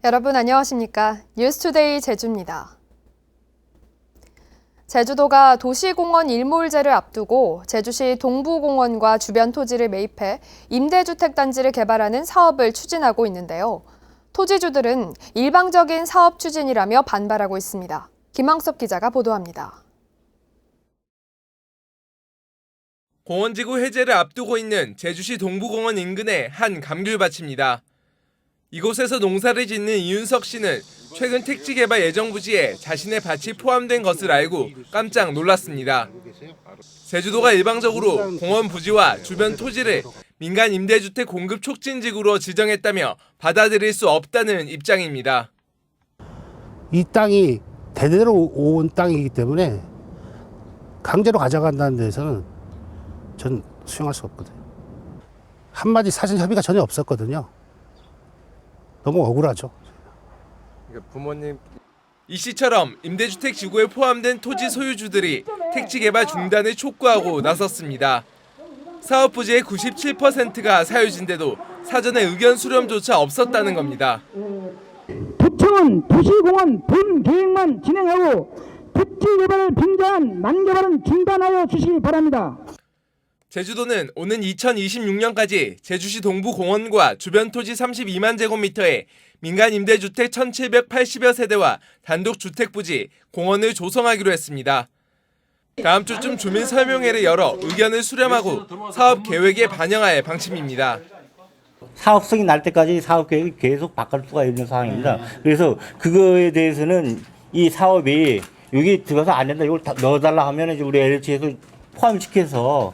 여러분 안녕하십니까? 뉴스투데이 제주입니다. 제주도가 도시공원 일몰제를 앞두고 제주시 동부공원과 주변 토지를 매입해 임대주택 단지를 개발하는 사업을 추진하고 있는데요. 토지주들은 일방적인 사업 추진이라며 반발하고 있습니다. 김항섭 기자가 보도합니다. 공원지구 해제를 앞두고 있는 제주시 동부공원 인근의 한 감귤밭입니다. 이곳에서 농사를 짓는 이윤석 씨는 최근 택지 개발 예정 부지에 자신의 밭이 포함된 것을 알고 깜짝 놀랐습니다. 제주도가 일방적으로 공원 부지와 주변 토지를 민간 임대주택 공급 촉진지구로 지정했다며 받아들일 수 없다는 입장입니다. 이 땅이 대대로 온 땅이기 때문에 강제로 가져간다는 데서는 전 수용할 수 없거든요. 한마디 사실 협의가 전혀 없었거든요. 너무 억울하죠. 부모님 이 씨처럼 임대주택 지구에 포함된 토지 소유주들이 택지 개발 중단을 촉구하고 나섰습니다. 사업 부지의 97%가 사유지인데도 사전에 의견 수렴조차 없었다는 겁니다. 도청은 도시공원 본 계획만 진행하고 택지 개발을 빙자한 만개발은 중단하여 주시기 바랍니다. 제주도는 오는 2026년까지 제주시 동부공원과 주변 토지 32만 제곱미터에 민간 임대주택 1,780여 세대와 단독주택부지, 공원을 조성하기로 했습니다. 다음 주쯤 주민 설명회를 열어 의견을 수렴하고 사업 계획에 반영할 방침입니다. 사업성이 날 때까지 사업 계획이 계속 바뀔 수가 있는 상황입니다. 그래서 그거에 대해서는 이 사업이 여기 들어가서 안 된다, 이걸 넣어달라 하면 이제 우리 LH에서 포함시켜서.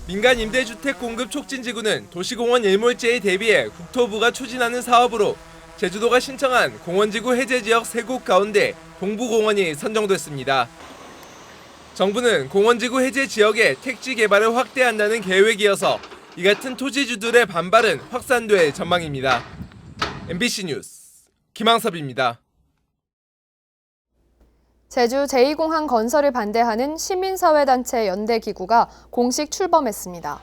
민간 임대주택 공급 촉진지구는 도시공원 일몰제에 대비해 국토부가 추진하는 사업으로 제주도가 신청한 공원지구 해제지역 3곳 가운데 동부공원이 선정됐습니다. 정부는 공원지구 해제 지역에 택지 개발을 확대한다는 계획이어서 이 같은 토지주들의 반발은 확산될 전망입니다. MBC 뉴스 김항섭입니다. 제주 제2공항 건설을 반대하는 시민사회단체 연대기구가 공식 출범했습니다.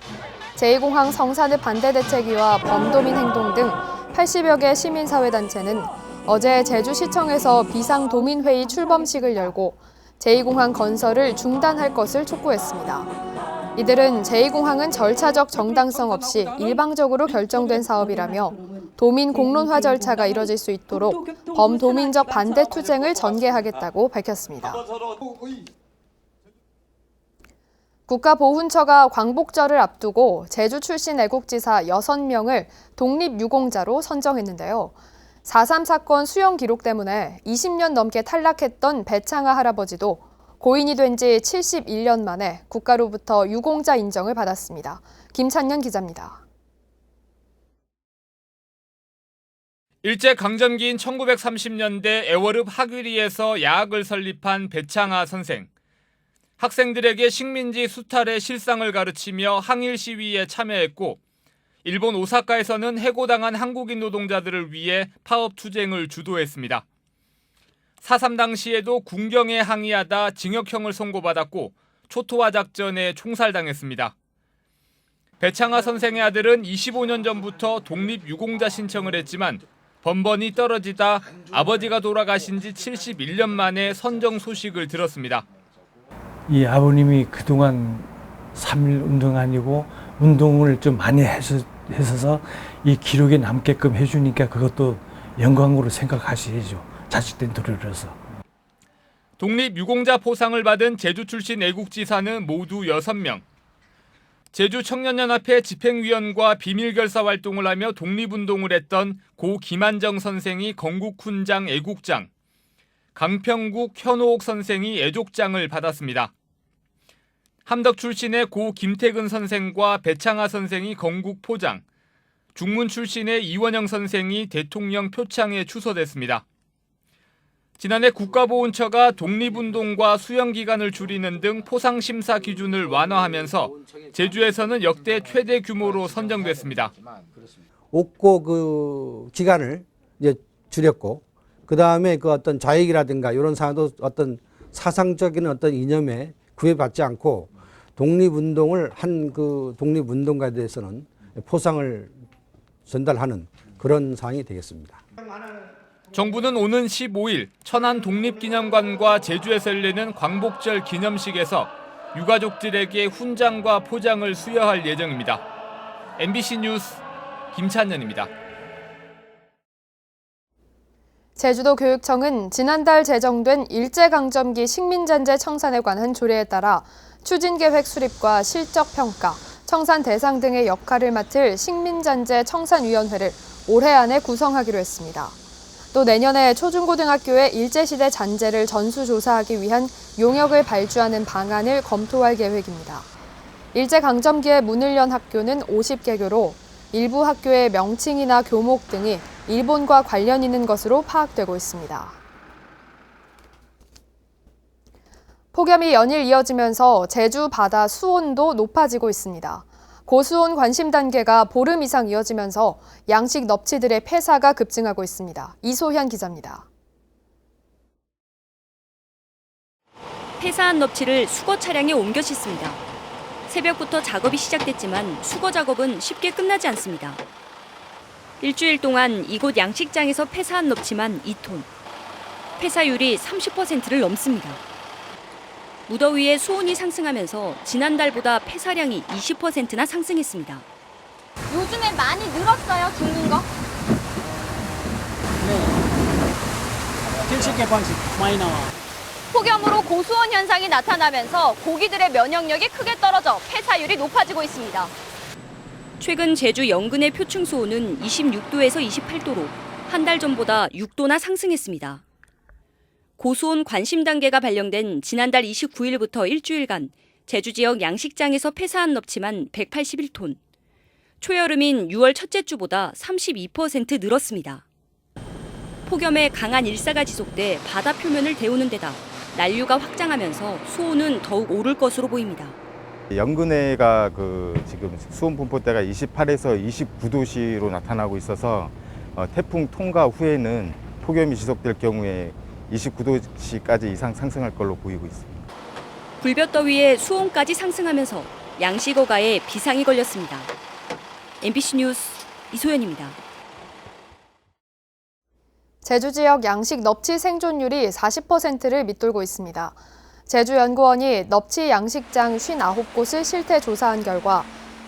제2공항 성산읍 반대대책위와 범도민 행동 등 80여 개 시민사회단체는 어제 제주시청에서 비상도민회의 출범식을 열고 제2공항 건설을 중단할 것을 촉구했습니다. 이들은 제2공항은 절차적 정당성 없이 일방적으로 결정된 사업이라며 도민 공론화 절차가 이뤄질 수 있도록 범도민적 반대 투쟁을 전개하겠다고 밝혔습니다. 국가보훈처가 광복절을 앞두고 제주 출신 애국지사 6명을 독립유공자로 선정했는데요. 4.3 사건 수용 기록 때문에 20년 넘게 탈락했던 배창하 할아버지도 고인이 된 지 71년 만에 국가로부터 유공자 인정을 받았습니다. 김찬년 기자입니다. 일제강점기인 1930년대 애월읍 하귀리에서 야학을 설립한 배창하 선생. 학생들에게 식민지 수탈의 실상을 가르치며 항일 시위에 참여했고 일본 오사카에서는 해고당한 한국인 노동자들을 위해 파업 투쟁을 주도했습니다. 4.3 당시에도 군경에 항의하다 징역형을 선고받았고 초토화 작전에 총살당했습니다. 배창하 선생의 아들은 25년 전부터 독립유공자 신청을 했지만 번번이 떨어지다 아버지가 돌아가신 지 71년 만에 선정 소식을 들었습니다. 이 아버님이 그동안 3.1 운동 아니고 운동을 좀 많이 했어서 이 기록에 남게끔 해주니까 그것도 영광으로 생각하시죠. 자식된 도리로서. 독립유공자 포상을 받은 제주 출신 애국지사는 모두 6명. 제주 청년연합회 집행위원과 비밀결사 활동을 하며 독립운동을 했던 고 김한정 선생이 건국훈장 애국장, 강평국 현호옥 선생이 애족장을 받았습니다. 함덕 출신의 고 김태근 선생과 배창하 선생이 건국포장, 중문 출신의 이원영 선생이 대통령 표창에 추서됐습니다. 지난해 국가보훈처가 독립운동과 수용기간을 줄이는 등 포상심사 기준을 완화하면서 제주에서는 역대 최대 규모로 선정됐습니다. 옥고 그 기간을 이제 줄였고, 그 다음에 그 어떤 좌익이라든가 이런 사안도 어떤 사상적인 어떤 이념에 구애받지 않고 독립운동을 한 그 독립운동가에 대해서는 포상을 전달하는 그런 사항이 되겠습니다. 정부는 오는 15일 천안 독립기념관과 제주에서 열리는 광복절 기념식에서 유가족들에게 훈장과 포장을 수여할 예정입니다. MBC 뉴스 김찬년입니다. 제주도 교육청은 지난달 제정된 일제강점기 식민잔재 청산에 관한 조례에 따라 추진계획 수립과 실적평가, 청산 대상 등의 역할을 맡을 식민잔재 청산위원회를 올해 안에 구성하기로 했습니다. 또 내년에 초중고등학교의 일제시대 잔재를 전수조사하기 위한 용역을 발주하는 방안을 검토할 계획입니다. 일제강점기에 문을 연 학교는 50개교로 일부 학교의 명칭이나 교목 등이 일본과 관련 있는 것으로 파악되고 있습니다. 폭염이 연일 이어지면서 제주 바다 수온도 높아지고 있습니다. 고수온 관심 단계가 보름 이상 이어지면서 양식 넙치들의 폐사가 급증하고 있습니다. 이소현 기자입니다. 폐사한 넙치를 수거 차량에 옮겨 싣습니다. 새벽부터 작업이 시작됐지만 수거 작업은 쉽게 끝나지 않습니다. 일주일 동안 이곳 양식장에서 폐사한 넙치만 2톤. 폐사율이 30%를 넘습니다. 무더위에 수온이 상승하면서 지난달보다 폐사량이 20%나 상승했습니다. 요즘에 많이 늘었어요, 죽는 거? 네. 70개 많이 나와. 폭염으로 고수온 현상이 나타나면서 고기들의 면역력이 크게 떨어져 폐사율이 높아지고 있습니다. 최근 제주 영근의 표층 수온은 26도에서 28도로 한 달 전보다 6도나 상승했습니다. 고수온 관심 단계가 발령된 지난달 29일부터 일주일간 제주 지역 양식장에서 폐사한 넙치만 181톤. 초여름인 6월 첫째 주보다 32% 늘었습니다. 폭염에 강한 일사가 지속돼 바다 표면을 데우는 데다 난류가 확장하면서 수온은 더욱 오를 것으로 보입니다. 영근해가 지금 수온 분포대가 28에서 29도씨로 나타나고 있어서 태풍 통과 후에는 폭염이 지속될 경우에 29도씨까지 이상 상승할 걸로 보이고 있습니다. 불볕더위에 수온까지 상승하면서 양식어가에 비상이 걸렸습니다. MBC 뉴스 이소연입니다. 제주 지역 양식 넙치 생존율이 40%를 밑돌고 있습니다. 제주연구원이 넙치 양식장 59곳을 실태 조사한 결과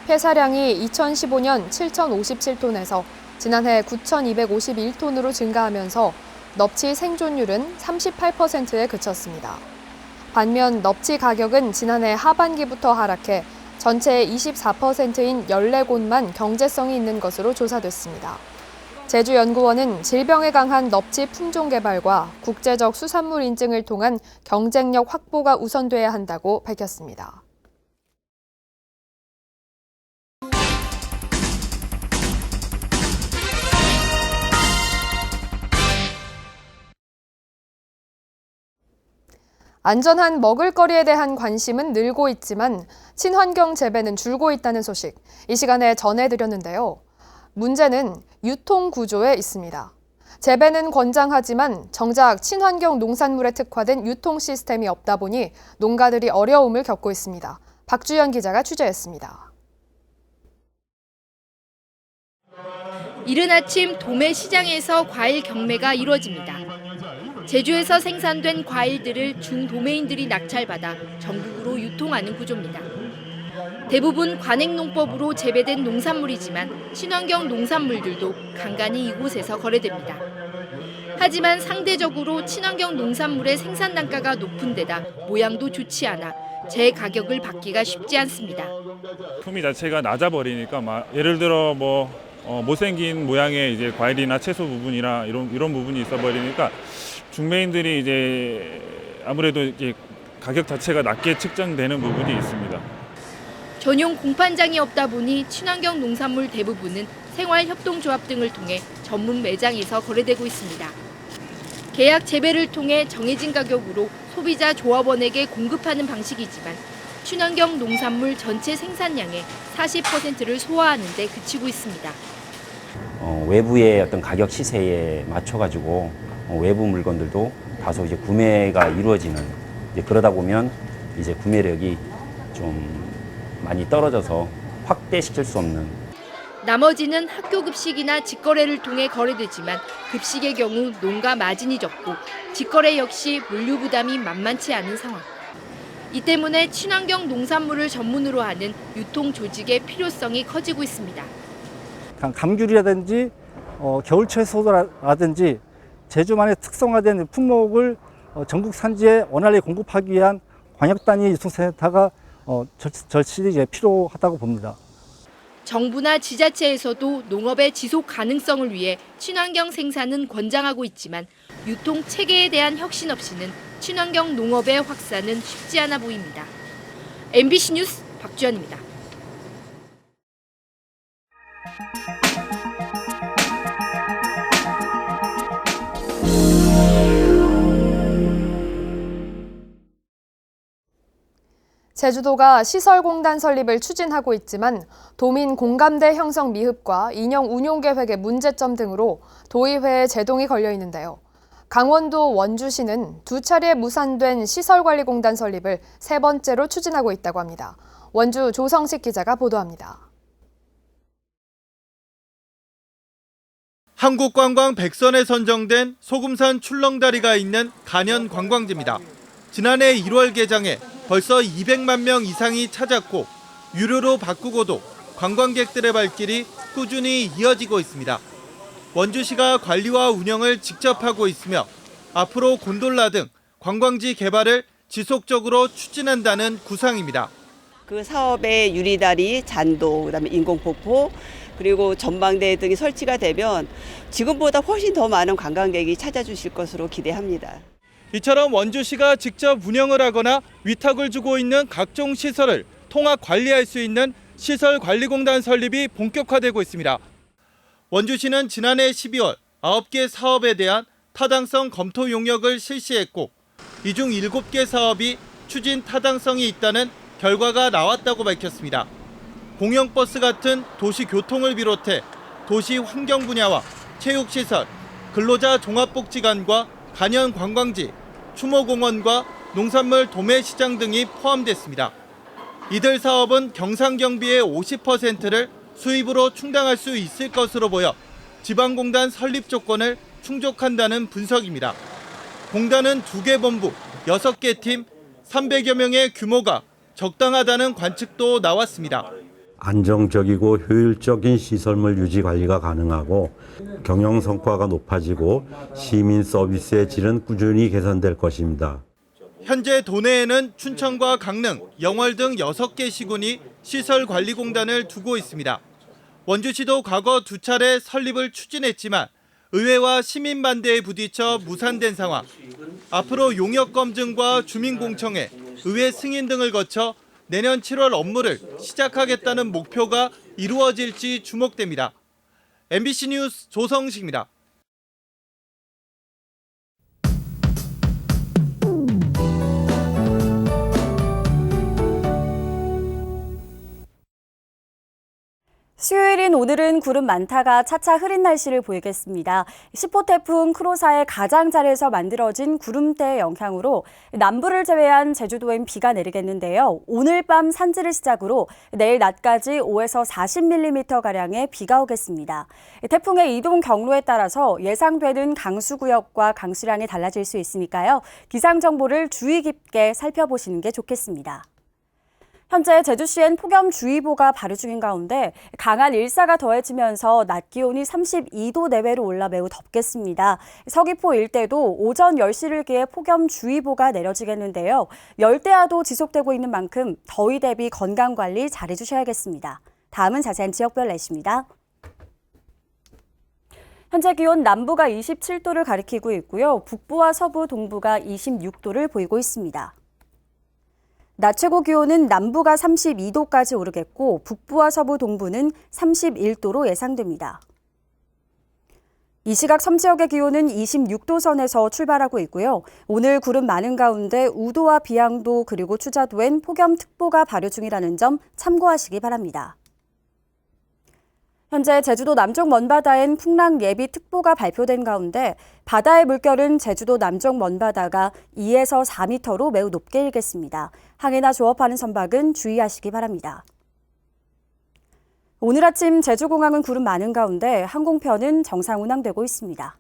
폐사량이 2015년 7,057톤에서 지난해 9,251톤으로 증가하면서 넙치 생존율은 38%에 그쳤습니다. 반면 넙치 가격은 지난해 하반기부터 하락해 전체의 24%인 14곳만 경제성이 있는 것으로 조사됐습니다. 제주연구원은 질병에 강한 넙치 품종 개발과 국제적 수산물 인증을 통한 경쟁력 확보가 우선돼야 한다고 밝혔습니다. 안전한 먹을거리에 대한 관심은 늘고 있지만 친환경 재배는 줄고 있다는 소식, 이 시간에 전해드렸는데요. 문제는 유통 구조에 있습니다. 재배는 권장하지만 정작 친환경 농산물에 특화된 유통 시스템이 없다 보니 농가들이 어려움을 겪고 있습니다. 박주연 기자가 취재했습니다. 이른 아침 도매 시장에서 과일 경매가 이루어집니다. 제주에서 생산된 과일들을 중도매인들이 낙찰받아 전국으로 유통하는 구조입니다. 대부분 관행농법으로 재배된 농산물이지만 친환경 농산물들도 간간히 이곳에서 거래됩니다. 하지만 상대적으로 친환경 농산물의 생산 단가가 높은 데다 모양도 좋지 않아 제 가격을 받기가 쉽지 않습니다. 품위 자체가 낮아 버리니까 예를 들어 못생긴 모양의 이제 과일이나 채소 부분이나 이런 부분이 있어 버리니까 중매인들이 이제 아무래도 이제 가격 자체가 낮게 측정되는 부분이 있습니다. 전용 공판장이 없다 보니 친환경 농산물 대부분은 생활협동조합 등을 통해 전문 매장에서 거래되고 있습니다. 계약 재배를 통해 정해진 가격으로 소비자 조합원에게 공급하는 방식이지만 친환경 농산물 전체 생산량의 40%를 소화하는 데 그치고 있습니다. 외부의 어떤 가격 시세에 맞춰가지고 외부 물건들도 다소 이제 구매가 이루어지는, 그러다 보면 이제 구매력이 좀 많이 떨어져서 확대시킬 수 없는. 나머지는 학교 급식이나 직거래를 통해 거래되지만 급식의 경우 농가 마진이 적고 직거래 역시 물류 부담이 만만치 않은 상황. 이 때문에 친환경 농산물을 전문으로 하는 유통 조직의 필요성이 커지고 있습니다. 감귤이라든지 겨울 채소라든지 제주만의 특성화된 품목을 전국 산지에 원활히 공급하기 위한 광역 단위 유통센터가 절실히 필요하다고 봅니다. 정부나 지자체에서도 농업의 지속 가능성을 위해 친환경 생산은 권장하고 있지만 유통 체계에 대한 혁신 없이는 친환경 농업의 확산은 쉽지 않아 보입니다. MBC 뉴스 박주연입니다. 제주도가 시설공단 설립을 추진하고 있지만 도민 공감대 형성 미흡과 인형 운용 계획의 문제점 등으로 도의회에 제동이 걸려 있는데요. 강원도 원주시는 2차례 무산된 시설관리공단 설립을 3번째로 추진하고 있다고 합니다. 원주 조성식 기자가 보도합니다. 한국관광 100선에 선정된 소금산 출렁다리가 있는 간현 관광지입니다. 지난해 1월 개장에 벌써 200만 명 이상이 찾았고 유료로 바꾸고도 관광객들의 발길이 꾸준히 이어지고 있습니다. 원주시가 관리와 운영을 직접 하고 있으며 앞으로 곤돌라 등 관광지 개발을 지속적으로 추진한다는 구상입니다. 그 사업의 유리다리, 잔도, 그다음에 인공폭포, 그리고 전망대 등이 설치가 되면 지금보다 훨씬 더 많은 관광객이 찾아주실 것으로 기대합니다. 이처럼 원주시가 직접 운영을 하거나 위탁을 주고 있는 각종 시설을 통합 관리할 수 있는 시설관리공단 설립이 본격화되고 있습니다. 원주시는 지난해 12월 9개 사업에 대한 타당성 검토 용역을 실시했고 이 중 7개 사업이 추진 타당성이 있다는 결과가 나왔다고 밝혔습니다. 공영버스 같은 도시교통을 비롯해 도시 환경 분야와 체육시설, 근로자 종합복지관과 간현 관광지, 추모공원과 농산물 도매시장 등이 포함됐습니다. 이들 사업은 경상경비의 50%를 수입으로 충당할 수 있을 것으로 보여 지방공단 설립 조건을 충족한다는 분석입니다. 공단은 2개 본부, 6개 팀, 300여 명의 규모가 적당하다는 관측도 나왔습니다. 안정적이고 효율적인 시설물 유지 관리가 가능하고 경영 성과가 높아지고 시민 서비스의 질은 꾸준히 개선될 것입니다. 현재 도내에는 춘천과 강릉, 영월 등 6개 시군이 시설관리공단을 두고 있습니다. 원주시도 과거 2차례 설립을 추진했지만 의회와 시민 반대에 부딪혀 무산된 상황. 앞으로 용역 검증과 주민공청회, 의회 승인 등을 거쳐 내년 7월 업무를 시작하겠다는 목표가 이루어질지 주목됩니다. MBC 뉴스 조성식입니다. 수요일인 오늘은 구름 많다가 차차 흐린 날씨를 보이겠습니다. 10호 태풍 크로사의 가장자리에서 만들어진 구름대의 영향으로 남부를 제외한 제주도엔 비가 내리겠는데요. 오늘 밤 산지를 시작으로 내일 낮까지 5에서 40mm가량의 비가 오겠습니다. 태풍의 이동 경로에 따라서 예상되는 강수구역과 강수량이 달라질 수 있으니까요. 기상정보를 주의 깊게 살펴보시는 게 좋겠습니다. 현재 제주시엔 폭염주의보가 발효 중인 가운데 강한 일사가 더해지면서 낮 기온이 32도 내외로 올라 매우 덥겠습니다. 서귀포 일대도 오전 10시를 기해 폭염주의보가 내려지겠는데요. 열대야도 지속되고 있는 만큼 더위 대비 건강관리 잘해주셔야겠습니다. 다음은 자세한 지역별 날씨입니다. 현재 기온 남부가 27도를 가리키고 있고요. 북부와 서부, 동부가 26도를 보이고 있습니다. 낮 최고 기온은 남부가 32도까지 오르겠고 북부와 서부 동부는 31도로 예상됩니다. 이 시각 섬 지역의 기온은 26도 선에서 출발하고 있고요. 오늘 구름 많은 가운데 우도와 비양도 그리고 추자도엔 폭염특보가 발효 중이라는 점 참고하시기 바랍니다. 현재 제주도 남쪽 먼바다엔 풍랑 예비특보가 발표된 가운데 바다의 물결은 제주도 남쪽 먼바다가 2에서 4m로 매우 높게 일겠습니다. 항해나 조업하는 선박은 주의하시기 바랍니다. 오늘 아침 제주공항은 구름 많은 가운데 항공편은 정상 운항되고 있습니다.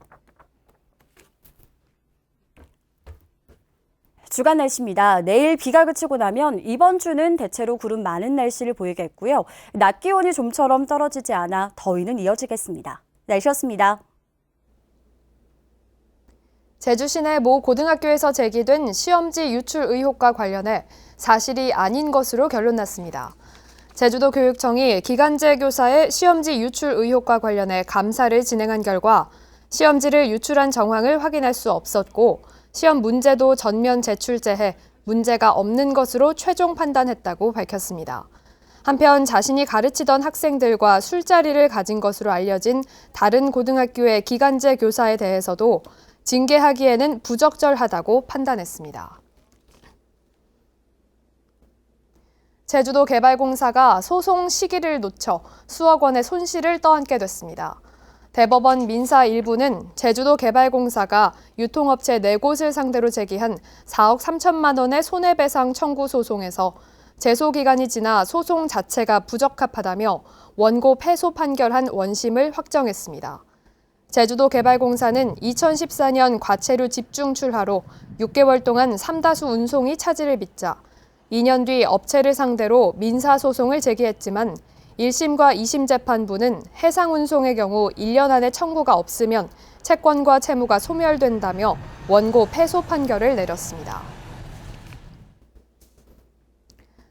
주간 날씨입니다. 내일 비가 그치고 나면 이번 주는 대체로 구름 많은 날씨를 보이겠고요. 낮 기온이 좀처럼 떨어지지 않아 더위는 이어지겠습니다. 날씨였습니다. 제주 시내 모 고등학교에서 제기된 시험지 유출 의혹과 관련해 사실이 아닌 것으로 결론났습니다. 제주도 교육청이 기간제 교사의 시험지 유출 의혹과 관련해 감사를 진행한 결과 시험지를 유출한 정황을 확인할 수 없었고 시험 문제도 전면 제출제해 문제가 없는 것으로 최종 판단했다고 밝혔습니다. 한편 자신이 가르치던 학생들과 술자리를 가진 것으로 알려진 다른 고등학교의 기간제 교사에 대해서도 징계하기에는 부적절하다고 판단했습니다. 제주도 개발공사가 소송 시기를 놓쳐 수억 원의 손실을 떠안게 됐습니다. 대법원 민사 1부는 제주도 개발공사가 유통업체 4곳을 상대로 제기한 4억 3천만 원의 손해배상 청구 소송에서 제소기간이 지나 소송 자체가 부적합하다며 원고 패소 판결한 원심을 확정했습니다. 제주도 개발공사는 2014년 과체류 집중 출하로 6개월 동안 삼다수 운송이 차질을 빚자 2년 뒤 업체를 상대로 민사소송을 제기했지만 1심과 2심 재판부는 해상 운송의 경우 1년 안에 청구가 없으면 채권과 채무가 소멸된다며 원고 패소 판결을 내렸습니다.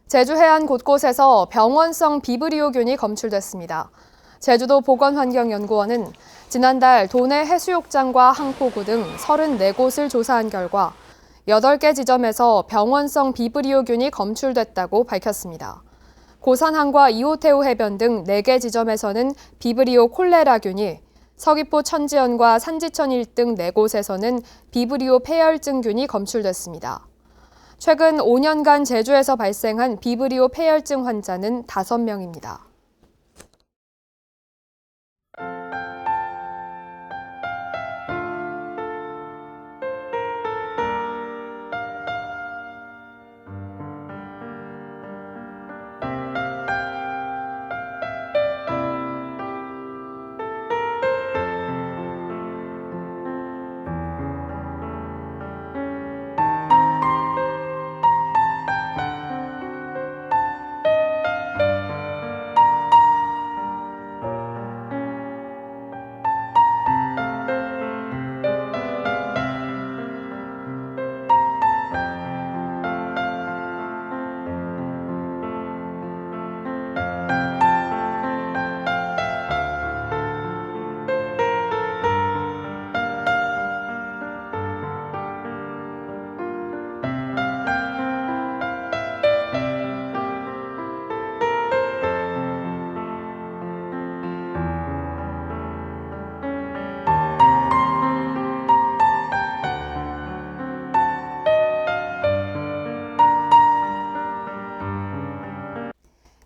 제주 해안 곳곳에서 병원성 비브리오균이 검출됐습니다. 제주도 보건환경연구원은 지난달 도내 해수욕장과 항포구 등 34곳을 조사한 결과 8개 지점에서 병원성 비브리오균이 검출됐다고 밝혔습니다. 고산항과 이호태우 해변 등 4개 지점에서는 비브리오 콜레라균이, 서귀포 천지연과 산지천 1등 4곳에서는 비브리오 폐혈증균이 검출됐습니다. 최근 5년간 제주에서 발생한 비브리오 폐혈증 환자는 5명입니다.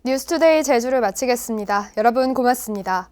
뉴스투데이 제주를 마치겠습니다. 여러분 고맙습니다.